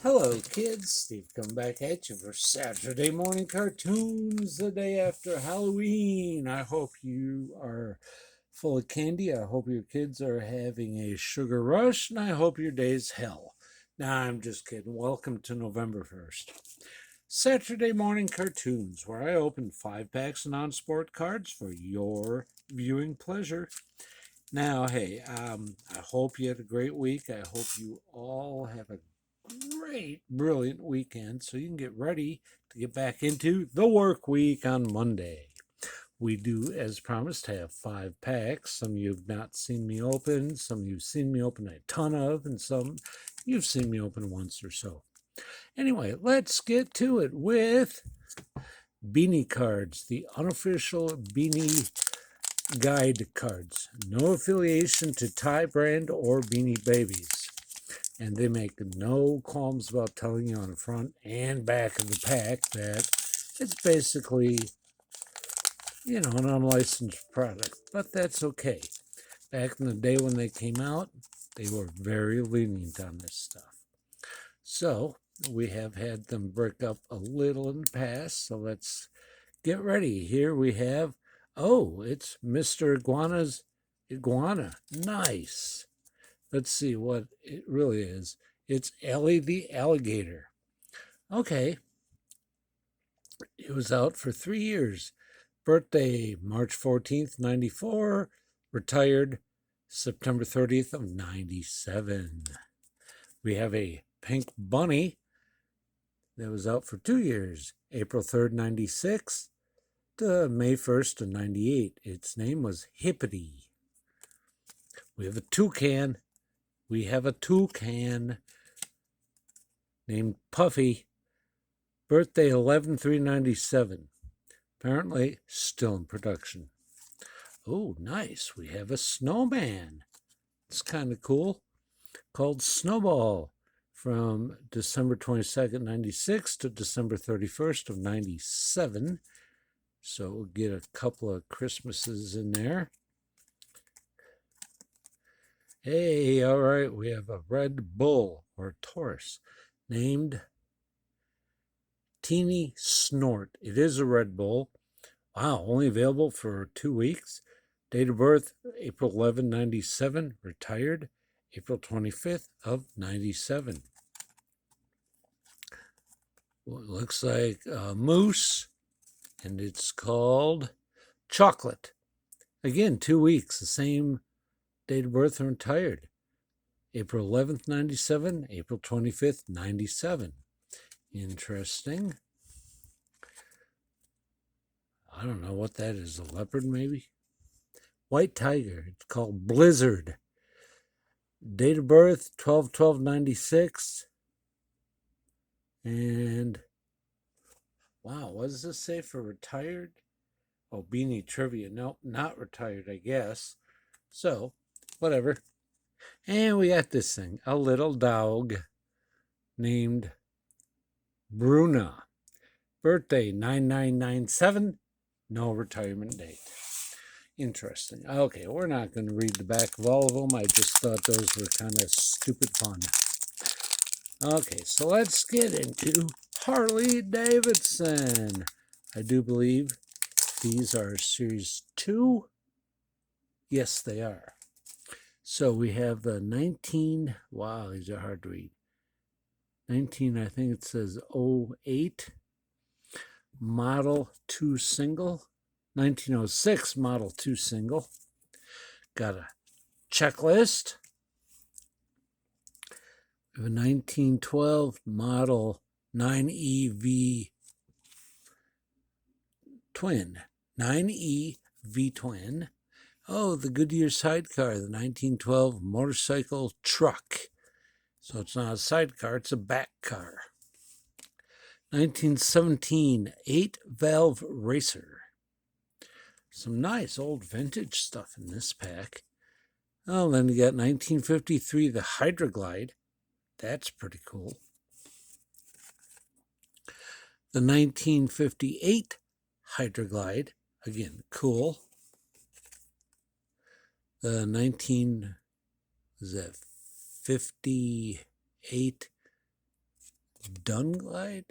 Hello, kids. Steve coming back at you for Saturday morning cartoons the day after Halloween. I hope you are full of candy. I hope your kids are having a sugar rush, and I hope your day's hell. Nah, I'm just kidding. Welcome to November 1st. Saturday morning cartoons, where I open 5 packs of non-sport cards for your viewing pleasure. Now, hey, I hope you had a great week. I hope you all have a great, brilliant weekend so you can get ready to get back into the work week on Monday. We do, as promised, have 5 packs. Some you've not seen me open, some you've seen me open a ton of, and some you've seen me open once or so. Anyway, let's get to it with Beanie cards, the unofficial Beanie guide cards. No affiliation to Tie Brand or Beanie Babies. And they make no qualms about telling you on the front and back of the pack that it's basically, an unlicensed product. But that's okay. Back in the day when they came out, they were very lenient on this stuff. So we have had them break up a little in the past. So let's get ready. Here we have, it's Mr. Iguana's iguana. Nice. Let's see what it really is. It's Ellie the alligator. Okay. It was out for 3 years. Birthday, March 14th, 94. Retired, September 30th of 97. We have a pink bunny that was out for 2 years. April 3rd, 96 to May 1st of 98. Its name was Hippity. We have a toucan. Named Puffy. Birthday 11/3/97. Apparently still in production. Oh, nice. We have a snowman. It's kind of cool. Called Snowball. From December 22nd, 96 to December 31st of 97. So we'll get a couple of Christmases in there. Hey, all right, we have a Red Bull or Taurus named Teeny Snort. It is a Red Bull. Wow, only available for 2 weeks. Date of birth, April 11, 97. Retired, April 25th of 97. Well, it looks like a moose, and it's called Chocolate. Again, 2 weeks, the same date of birth and retired. April 11th, 97, April 25th, 97. Interesting. I don't know what that is, a leopard maybe? White tiger, it's called Blizzard. Date of birth, 12/12/96. And, wow, what does this say for retired? Oh, Beanie trivia. Nope, not retired, I guess. So, whatever. And we got this thing, a little dog named Bruna. Birthday 9997. No retirement date. Interesting. Okay, we're not going to read the back of all of them. I just thought those were kind of stupid fun. Okay, so let's get into Harley Davidson. I do believe these are Series 2. Yes, they are. So we have the 19, wow, these are hard to read. 19, I think it says 08, Model 2 single. 1906 Model 2 single. Got a checklist. We have a 1912 Model 9EV twin. 9EV twin. Oh, the Goodyear sidecar, the 1912 motorcycle truck. So it's not a sidecar, it's a back car. 1917 8-valve racer. Some nice old vintage stuff in this pack. Oh, then you got 1953 the Hydroglide. That's pretty cool. The 1958 Hydroglide. Again, cool. The 58 Dunglide?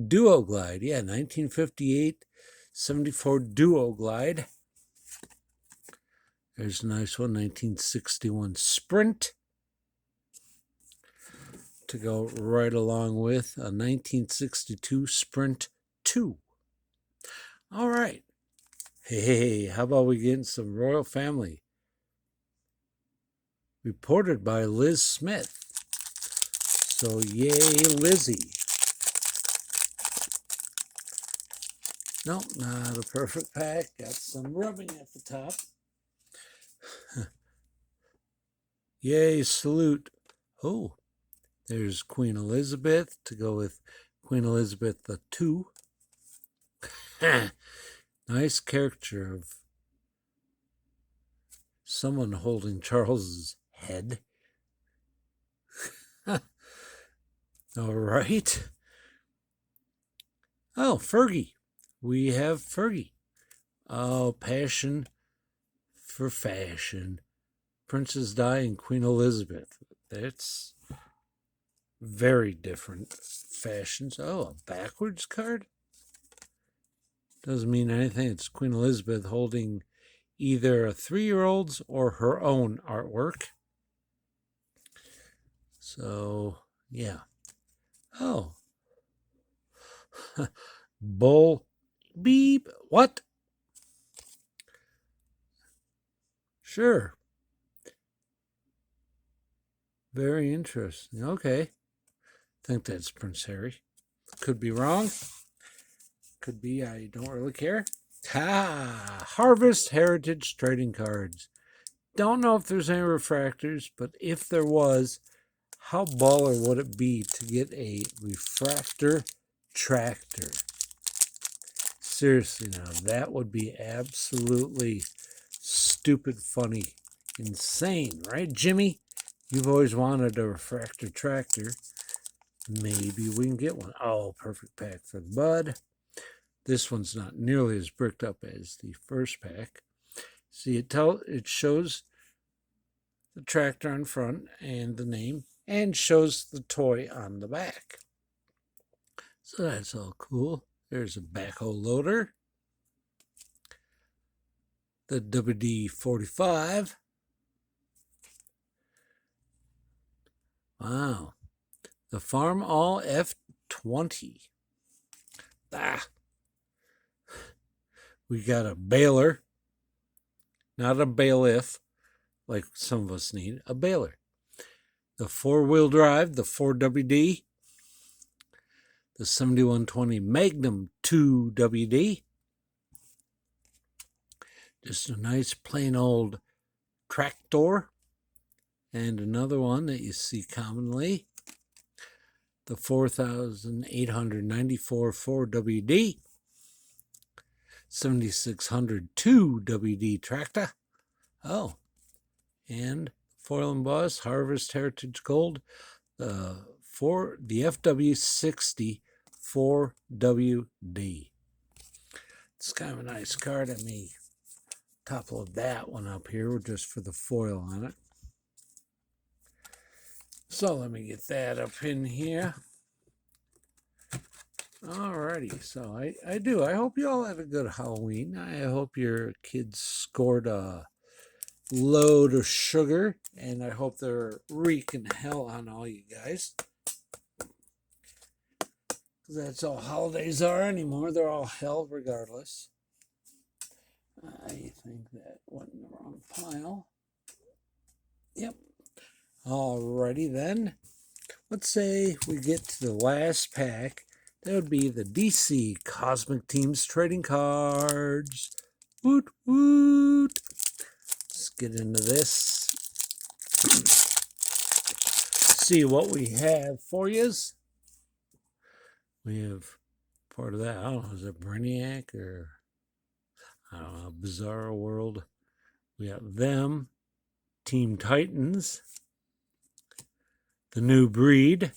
Duo Glide, yeah, 1958 74 Duo Glide. There's a nice one, 1961 Sprint. To go right along with a 1962 Sprint 2. All right. Hey, how about we get some Royal Family? Reported by Liz Smith. So, yay, Lizzie. Nope, not a perfect pack. Got some rubbing at the top. Yay, salute. Oh, there's Queen Elizabeth to go with Queen Elizabeth II. Nice caricature of someone holding Charles's head. All right. Oh, Fergie. We have Fergie. Oh, passion for fashion. Princess Di and Queen Elizabeth. That's very different fashions. Oh, a backwards card? Doesn't mean anything. It's Queen Elizabeth holding either a 3-year-old's or her own artwork. So, yeah. Oh. Bull. Beep. What? Sure. Very interesting. Okay. I think that's Prince Harry. Could be wrong. Could be. I don't really care. Harvest Heritage Trading Cards. Don't know if there's any refractors, but if there was, how baller would it be to get a refractor tractor? Seriously now, that would be absolutely stupid funny. Insane, right, Jimmy? You've always wanted a refractor tractor. Maybe we can get one. Oh, perfect pack for the bud. This one's not nearly as bricked up as the first pack. See, it shows the tractor on front and the name, and shows the toy on the back. So that's all cool. There's a backhoe loader. The WD-45. Wow. The Farm All F20. We got a baler. Not a bailiff, like some of us need. A baler. The 4-wheel drive, the 4WD. The 7120 Magnum 2WD. Just a nice plain old tractor. And another one that you see commonly. The 4894 4WD. 7600 2WD tractor. Oh. And foil embossed Harvest Heritage Gold. The FW60 4WD. It's kind of a nice card. I may topple that one up here just for the foil on it. So let me get that up in here. Alrighty, so I do. I hope you all had a good Halloween. I hope your kids scored a load of sugar, and I hope they're wreaking hell on all you guys. That's all holidays are anymore. They're all hell regardless. I think that went in the wrong pile. Yep. Alrighty then. Let's say we get to the last pack. That would be the DC Cosmic Teams Trading Cards. Woot woot. Let's get into this. See what we have for yous. We have part of that. I don't know, is it Brainiac or I don't know, Bizarro World. We got them. Team Titans. The New Breed.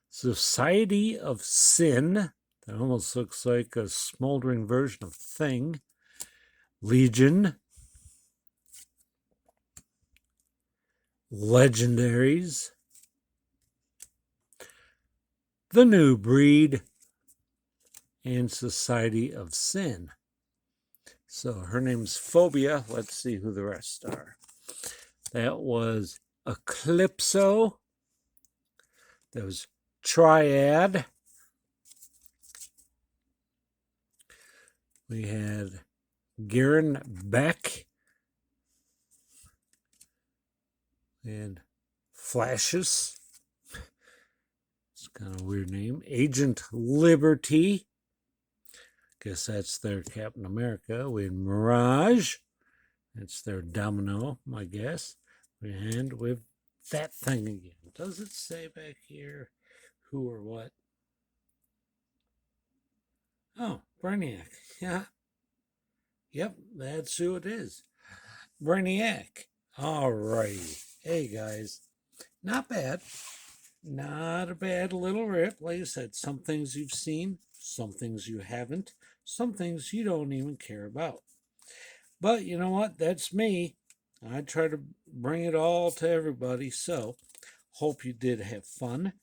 Society of Sin. That almost looks like a smoldering version of Thing. Legion. Legendaries. The New Breed, and Society of Sin. So her name's Phobia. Let's see who the rest are. That was Eclipso. That was Triad. We had Garen Beck. And Flashes. It's kind of a weird name. Agent Liberty. Guess that's their Captain America. We had Mirage. That's their Domino, I guess. And with that thing again. Does it say back here who or what? Oh, Brainiac. Yeah. Yep, that's who it is. Brainiac. All righty. Hey, guys. Not bad. Not a bad little rip. Like I said, some things you've seen, some things you haven't, some things you don't even care about. But you know what? That's me. I try to bring it all to everybody. So, hope you did have fun.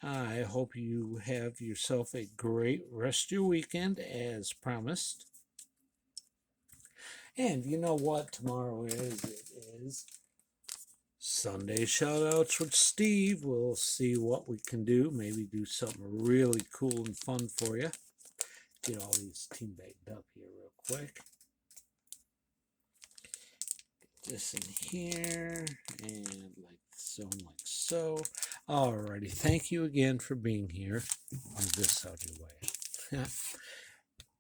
I hope you have yourself a great rest of your weekend as promised. And you know what tomorrow is? It is Sunday shoutouts with Steve. We'll see what we can do. Maybe do something really cool and fun for you. Get all these team bagged up here real quick. Get this in here and like so. Alrighty, thank you again for being here. Move this out of your way.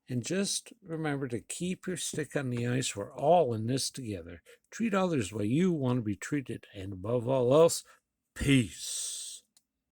And just remember to keep your stick on the ice. We're all in this together. Treat others the way you want to be treated. And above all else, peace.